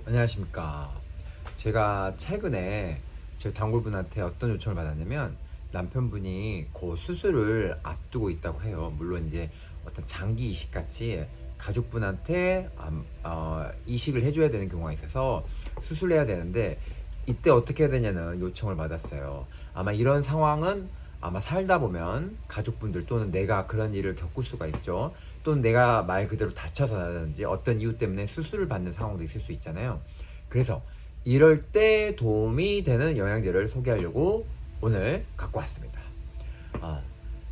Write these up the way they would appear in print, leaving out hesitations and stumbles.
안녕하십니까. 제가 최근에 제 단골분한테 어떤 요청을 받았냐면 남편분이 곧 수술을 앞두고 있다고 해요. 물론 이제 어떤 장기 이식 같이 가족분한테 이식을 해줘야 되는 경우가 있어서 수술해야 되는데 이때 어떻게 해야 되냐는 요청을 받았어요. 아마 이런 상황은 아마 살다 보면 가족분들 또는 내가 그런 일을 겪을 수가 있죠. 또는 내가 말 그대로 다쳐서라든지 어떤 이유 때문에 수술을 받는 상황도 있을 수 있잖아요. 그래서 이럴 때 도움이 되는 영양제를 소개하려고 오늘 갖고 왔습니다. 아,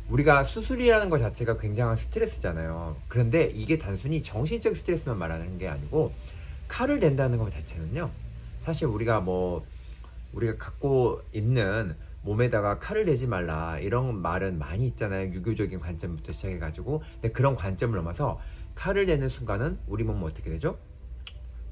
우리가 수술이라는 것 자체가 굉장한 스트레스잖아요. 그런데 이게 단순히 정신적 스트레스만 말하는 게 아니고 칼을 댄다는 것 자체는요. 사실 우리가 갖고 있는 몸에다가 칼을 대지 말라 이런 말은 많이 있잖아요. 유교적인 관점부터 시작해가지고. 근데 그런 관점을 넘어서 칼을 대는 순간은 우리 몸은 어떻게 되죠?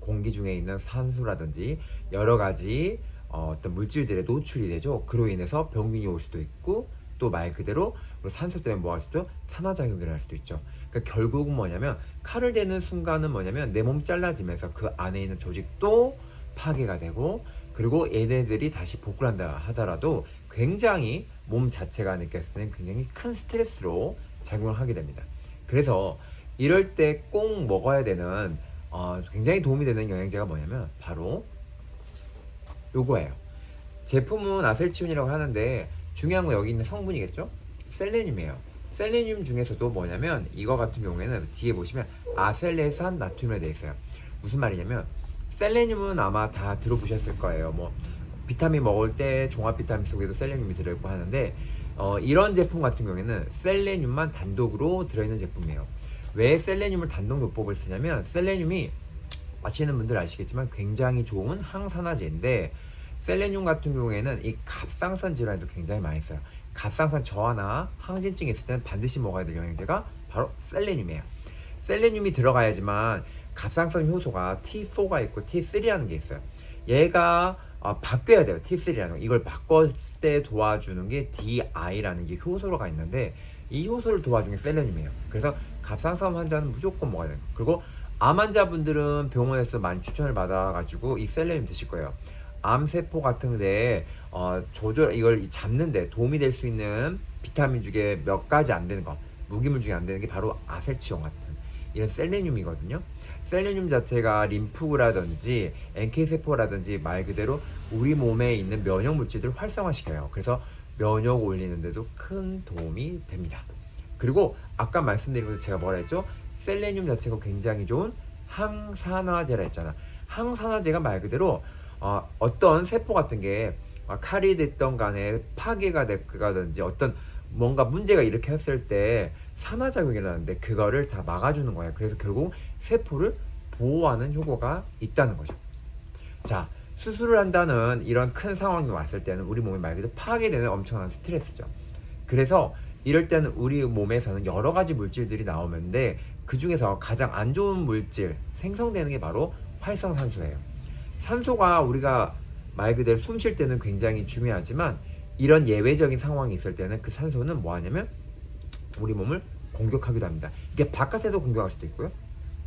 공기 중에 있는 산소라든지 여러 가지 어떤 물질들에 노출이 되죠. 그로 인해서 병균이 올 수도 있고 또 말 그대로 산소 때문에 뭐 할 수도 산화작용이 일어날 수도 있죠. 그러니까 결국은 뭐냐면 칼을 대는 순간은 뭐냐면 내 몸이 잘라지면서 그 안에 있는 조직도 파괴가 되고 그리고 얘네들이 다시 복구를 한다 하더라도 굉장히 몸 자체가 느꼈을 때는 굉장히 큰 스트레스로 작용을 하게 됩니다. 그래서 이럴 때 꼭 먹어야 되는 굉장히 도움이 되는 영양제가 뭐냐면 바로 요거예요. 제품은 아셀치온이라고 하는데 중요한 건 여기 있는 성분이겠죠? 셀레늄이에요. 셀레늄 중에서도 뭐냐면 이거 같은 경우에는 뒤에 보시면 아셀레산 나트륨에 되어 있어요. 무슨 말이냐면 셀레늄은 아마 다 들어보셨을 거예요. 뭐 비타민 먹을 때 종합 비타민 속에도 셀레늄이 들어있고 하는데 이런 제품 같은 경우에는 셀레늄만 단독으로 들어있는 제품이에요. 왜 셀레늄을 단독 요법을 쓰냐면 셀레늄이 아시는 분들 아시겠지만 굉장히 좋은 항산화제인데 셀레늄 같은 경우에는 이 갑상선 질환에도 굉장히 많이 써요. 갑상선 저하나 항진증이 있을 때는 반드시 먹어야 될 영양제가 바로 셀레늄이에요. 셀레늄이 들어가야지만 갑상선 효소가 T4가 있고 T3라는 게 있어요. 얘가 바뀌어야 돼요. T3라는 거. 이걸 바꿨을 때 도와주는 게 DI라는 게 효소가 있는데 이 효소를 도와주는 게 셀레늄이에요. 그래서 갑상선 환자는 무조건 먹어야 돼요. 그리고 암 환자분들은 병원에서 많이 추천을 받아가지고 이 셀레늄 드실 거예요. 암세포 같은데 이걸 잡는데 도움이 될 수 있는 비타민 중에 몇 가지 안 되는 거, 무기물 중에 안 되는 게 바로 아셀치온 같은 이런 셀레늄이거든요. 셀레늄 자체가 림프라든지 NK세포라든지 말 그대로 우리 몸에 있는 면역 물질들을 활성화시켜요. 그래서 면역 올리는데도 큰 도움이 됩니다. 그리고 아까 말씀드린 것 제가 뭐라 했죠? 셀레늄 자체가 굉장히 좋은 항산화제라 했잖아. 항산화제가 말 그대로 어떤 세포 같은 게 칼이 됐던 간에 파괴가 됐든지 어떤 뭔가 문제가 일으켰을 때 산화작용이 일어나는데 그거를 다 막아주는 거예요. 그래서 결국 세포를 보호하는 효과가 있다는 거죠. 자, 수술을 한다는 이런 큰 상황이 왔을 때는 우리 몸이 말 그대로 파괴되는 엄청난 스트레스죠. 그래서 이럴 때는 우리 몸에서는 여러 가지 물질들이 나오는데 그 중에서 가장 안 좋은 물질 생성되는 게 바로 활성산소예요. 산소가 우리가 말 그대로 숨 쉴 때는 굉장히 중요하지만 이런 예외적인 상황이 있을 때는 그 산소는 뭐 하냐면 우리 몸을 공격하기도 합니다. 이게 바깥에서 공격할 수도 있고요.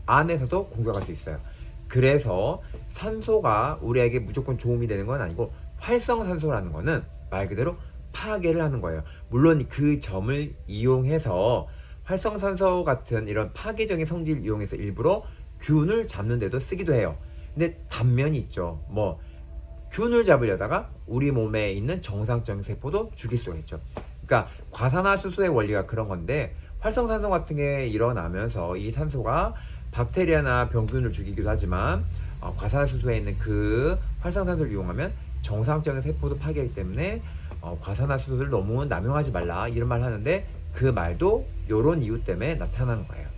안에서도 공격할 수 있어요. 그래서 산소가 우리에게 무조건 도움이 되는 건 아니고 활성산소라는 거는 말 그대로 파괴를 하는 거예요. 물론 그 점을 이용해서 활성산소 같은 이런 파괴적인 성질을 이용해서 일부러 균을 잡는 데도 쓰기도 해요. 근데 단면이 있죠. 뭐 균을 잡으려다가 우리 몸에 있는 정상적인 세포도 죽일 수가 있죠. 그러니까 과산화수소의 원리가 그런 건데 활성산소 같은 게 일어나면서 이 산소가 박테리아나 병균을 죽이기도 하지만 과산화수소에 있는 그 활성산소를 이용하면 정상적인 세포도 파괴하기 때문에 과산화수소를 너무 남용하지 말라 이런 말 하는데 그 말도 이런 이유 때문에 나타나는 거예요.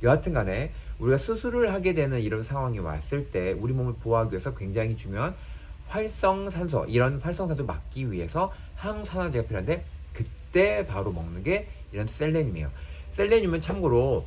여하튼 간에 우리가 수술을 하게 되는 이런 상황이 왔을 때 우리 몸을 보호하기 위해서 굉장히 중요한 활성산소, 이런 활성산소를 막기 위해서 항산화제가 필요한데 그때 바로 먹는 게 이런 셀레늄이에요. 셀레늄은 참고로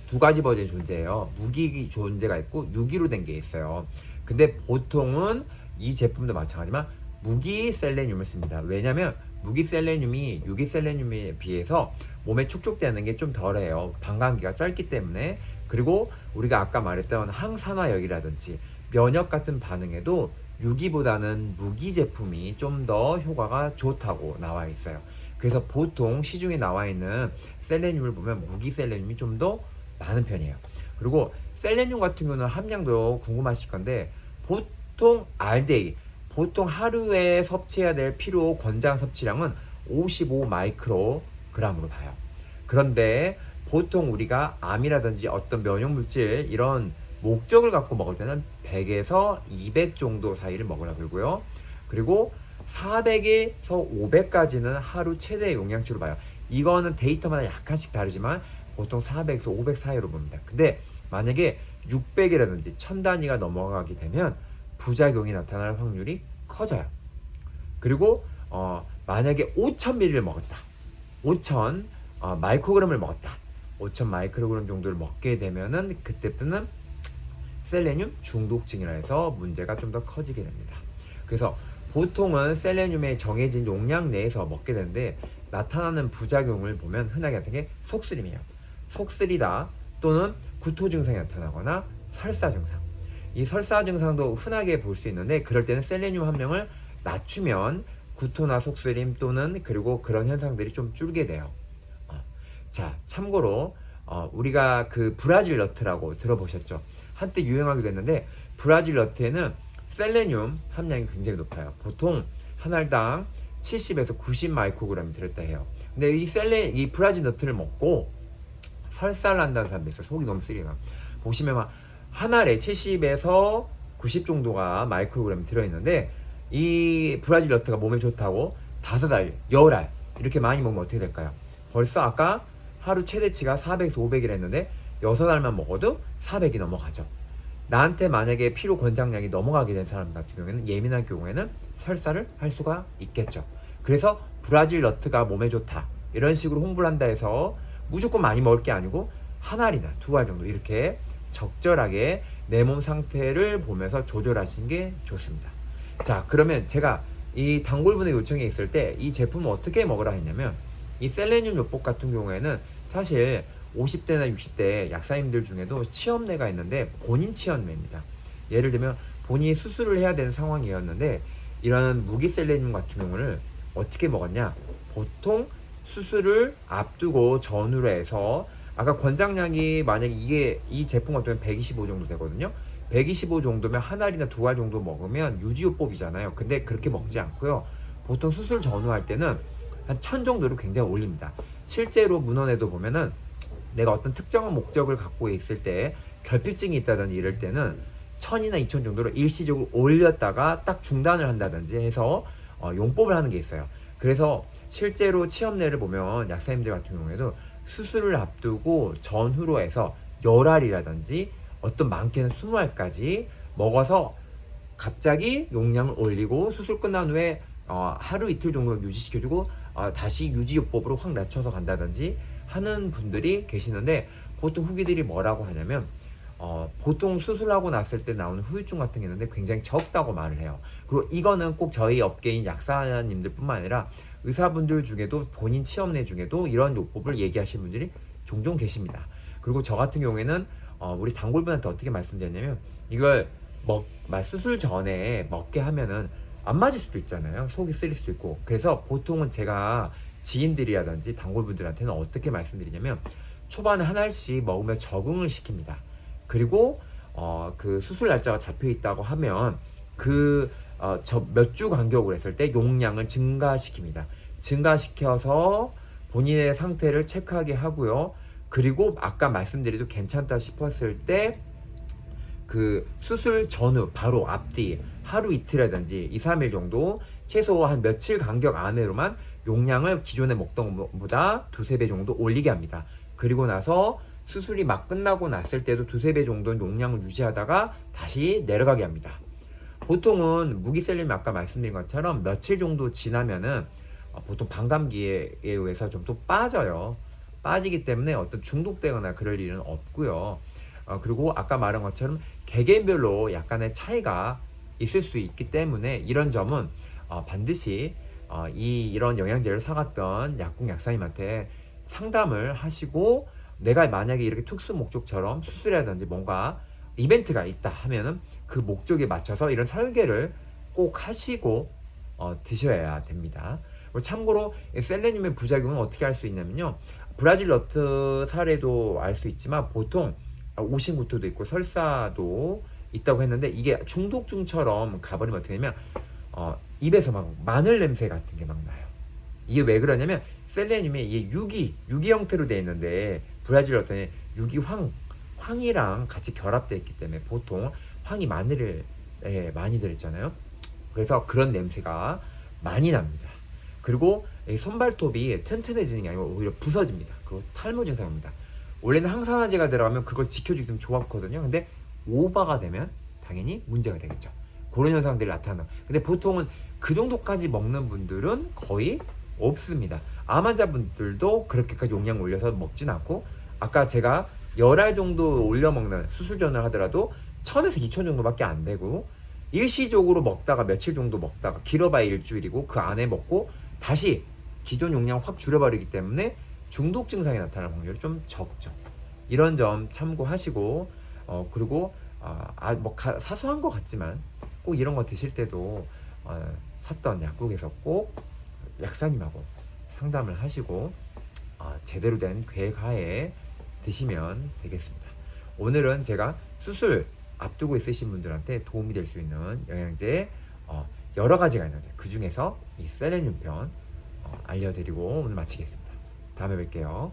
두 가지 버전이 존재해요. 무기 존재가 있고 유기로 된 게 있어요. 근데 보통은 이 제품도 마찬가지지만 무기 셀레늄을 씁니다. 왜냐면 무기셀레늄이 유기셀레늄에 비해서 몸에 축적되는 게 좀 덜해요. 반감기가 짧기 때문에. 그리고 우리가 아까 말했던 항산화력이라든지 면역 같은 반응에도 유기보다는 무기 제품이 좀 더 효과가 좋다고 나와 있어요. 그래서 보통 시중에 나와 있는 셀레늄을 보면 무기 셀레늄이 좀 더 많은 편이에요. 그리고 셀레늄 같은 경우는 함량도 궁금하실 건데, 보통 알데이, 보통 하루에 섭취해야 될 필요 권장 섭취량은 55 마이크로그램으로 봐요. 그런데 보통 우리가 암이라든지 어떤 면역 물질 이런 목적을 갖고 먹을 때는 100에서 200 정도 사이를 먹으라 그러고요. 그리고 400에서 500까지는 하루 최대 용량치로 봐요. 이거는 데이터마다 약간씩 다르지만 보통 400에서 500 사이로 봅니다. 근데 만약에 600이라든지 1000 단위가 넘어가게 되면 부작용이 나타날 확률이 커져요. 그리고 만약에 5000ml를 먹었다, 5000 마이크로그램을 먹었다, 5000 마이크로그램 정도를 먹게 되면은 그때부터는 셀레늄 중독증이라 해서 문제가 좀 더 커지게 됩니다. 그래서 보통은 셀레늄의 정해진 용량 내에서 먹게 되는데, 나타나는 부작용을 보면 흔하게 나타나는 게 속쓰림이에요. 속쓰리다 또는 구토 증상이 나타나거나 설사 증상. 이 설사 증상도 흔하게 볼 수 있는데, 그럴 때는 셀레늄 함량을 낮추면 구토나 속쓰림 또는 그리고 그런 현상들이 좀 줄게 돼요. 자, 참고로 우리가 그 브라질 너트라고 들어보셨죠? 한때 유행하기도 했는데, 브라질 너트에는 셀레늄 함량이 굉장히 높아요. 보통 한 알당 70에서 90 마이크로그램이 들었다 해요. 근데 이 브라질 너트를 먹고 설사를 한다는 사람도 있어요. 속이 너무 쓰리가. 보시면 막 한 알에 70에서 90 정도가 마이크로그램이 들어있는데, 이 브라질 너트가 몸에 좋다고 5알, 10알 이렇게 많이 먹으면 어떻게 될까요? 벌써 아까 하루 최대치가 400에서 500이라 했는데 6알만 먹어도 400이 넘어가죠. 나한테 만약에 피로 권장량이 넘어가게 된 사람 같은 경우에는, 예민한 경우에는 설사를 할 수가 있겠죠. 그래서 브라질 너트가 몸에 좋다 이런 식으로 홍보를 한다 해서 무조건 많이 먹을 게 아니고 한 알이나 2알 정도 이렇게 적절하게 내 몸 상태를 보면서 조절하시는 게 좋습니다. 자, 그러면 제가 이 단골분의 요청이 있을 때 이 제품을 어떻게 먹으라 했냐면, 이 셀레늄 요법 같은 경우에는 사실 50대나 60대 약사님들 중에도 치염내가 있는데 본인 치염내입니다. 예를 들면 본인이 수술을 해야 되는 상황이었는데, 이런 무기셀레늄 같은 경우를 어떻게 먹었냐, 보통 수술을 앞두고 전후로 해서, 아까 권장량이 만약에 이 제품 같은 경우는 125 정도 되거든요. 125 정도면 한 알이나 2알 정도 먹으면 유지요법이잖아요. 근데 그렇게 먹지 않고요, 보통 수술 전후할 때는 한 1000 정도로 굉장히 올립니다. 실제로 문헌에도 보면은 내가 어떤 특정한 목적을 갖고 있을 때, 결핍증이 있다든지 이럴 때는 1000이나 2000 정도로 일시적으로 올렸다가 딱 중단을 한다든지 해서 용법을 하는 게 있어요. 그래서 실제로 치염내를 보면 약사님들 같은 경우에도 수술을 앞두고 전후로 해서 10알이라든지 어떤 많게는 20알까지 먹어서 갑자기 용량을 올리고 수술 끝난 후에 하루 이틀 정도 유지시켜주고 다시 유지요법으로 확 낮춰서 간다든지 하는 분들이 계시는데, 보통 후기들이 뭐라고 하냐면 보통 수술하고 났을 때 나오는 후유증 같은 게 있는데 굉장히 적다고 말을 해요. 그리고 이거는 꼭 저희 업계인 약사님들 뿐만 아니라 의사분들 중에도, 본인 치험내 중에도 이런 요법을 얘기하시는 분들이 종종 계십니다. 그리고 저 같은 경우에는 우리 단골분한테 어떻게 말씀드렸냐면, 이걸 수술 전에 먹게 하면은 안 맞을 수도 있잖아요. 속이 쓰릴 수도 있고. 그래서 보통은 제가 지인들이라든지 단골분들한테는 어떻게 말씀드리냐면, 초반에 한 알씩 먹으면서 적응을 시킵니다. 그리고 그 수술 날짜가 잡혀 있다고 하면 저 몇 주 간격으로 했을 때 용량을 증가시킵니다. 증가시켜서 본인의 상태를 체크하게 하고요. 그리고 아까 말씀드려도 괜찮다 싶었을 때 그 수술 전후 바로 앞뒤 하루 이틀이라든지 2, 3일 정도, 최소 한 며칠 간격 안으로만 용량을 기존에 먹던 것보다 2-3배 정도 올리게 합니다. 그리고 나서 수술이 막 끝나고 났을 때도 2-3배 정도는 용량을 유지하다가 다시 내려가게 합니다. 보통은 무기셀레늄 아까 말씀드린 것처럼 며칠 정도 지나면은 보통 반감기에 의해서 좀 또 빠져요. 빠지기 때문에 어떤 중독되거나 그럴 일은 없고요. 그리고 아까 말한 것처럼 개개인별로 약간의 차이가 있을 수 있기 때문에 이런 점은 반드시 이런 영양제를 사갔던 약국 약사님한테 상담을 하시고, 내가 만약에 이렇게 특수 목적처럼 수술이라든지 뭔가 이벤트가 있다 하면은 그 목적에 맞춰서 이런 설계를 꼭 하시고 드셔야 됩니다. 그리고 참고로 이 셀레늄의 부작용은 어떻게 알 수 있냐면요, 브라질 너트 사례도 알 수 있지만 보통 오신구토도 있고 설사도 있다고 했는데, 이게 중독증처럼 가버리면 어떻게 되냐면 입에서 막 마늘 냄새 같은 게 막 나요. 이게 왜 그러냐면 셀레늄이 이게 유기 형태로 되어 있는데, 브라질 어떤 황이랑 같이 결합되어 있기 때문에 보통 황이 마늘을 많이 들었잖아요. 그래서 그런 냄새가 많이 납니다. 그리고 이 손발톱이 튼튼해지는 게 아니고 오히려 부서집니다. 그리고 탈모 증상입니다. 원래는 항산화제가 들어가면 그걸 지켜주기 좀 좋았거든요. 근데 오버가 되면 당연히 문제가 되겠죠. 그런 현상들이 나타나. 근데 보통은 그 정도까지 먹는 분들은 거의 없습니다. 암 환자분들도 그렇게까지 용량 올려서 먹진 않고, 아까 제가 열알 정도 올려 먹는 수술 전을 하더라도 1000에서 2000 정도밖에 안 되고, 일시적으로 먹다가 며칠 정도 먹다가 길어봐야 일주일이고, 그 안에 먹고 다시 기존 용량 확 줄여버리기 때문에 중독 증상이 나타날 확률이 좀 적죠. 이런 점 참고하시고, 그리고 뭐 사소한 것 같지만 꼭 이런 거 드실 때도 샀던 약국에서 꼭 약사님하고 상담을 하시고 제대로 된 계획하에 드시면 되겠습니다. 오늘은 제가 수술 앞두고 있으신 분들한테 도움이 될 수 있는 영양제 여러 가지가 있는데, 그 중에서 이 셀레늄 편 알려드리고 오늘 마치겠습니다. 다음에 뵐게요.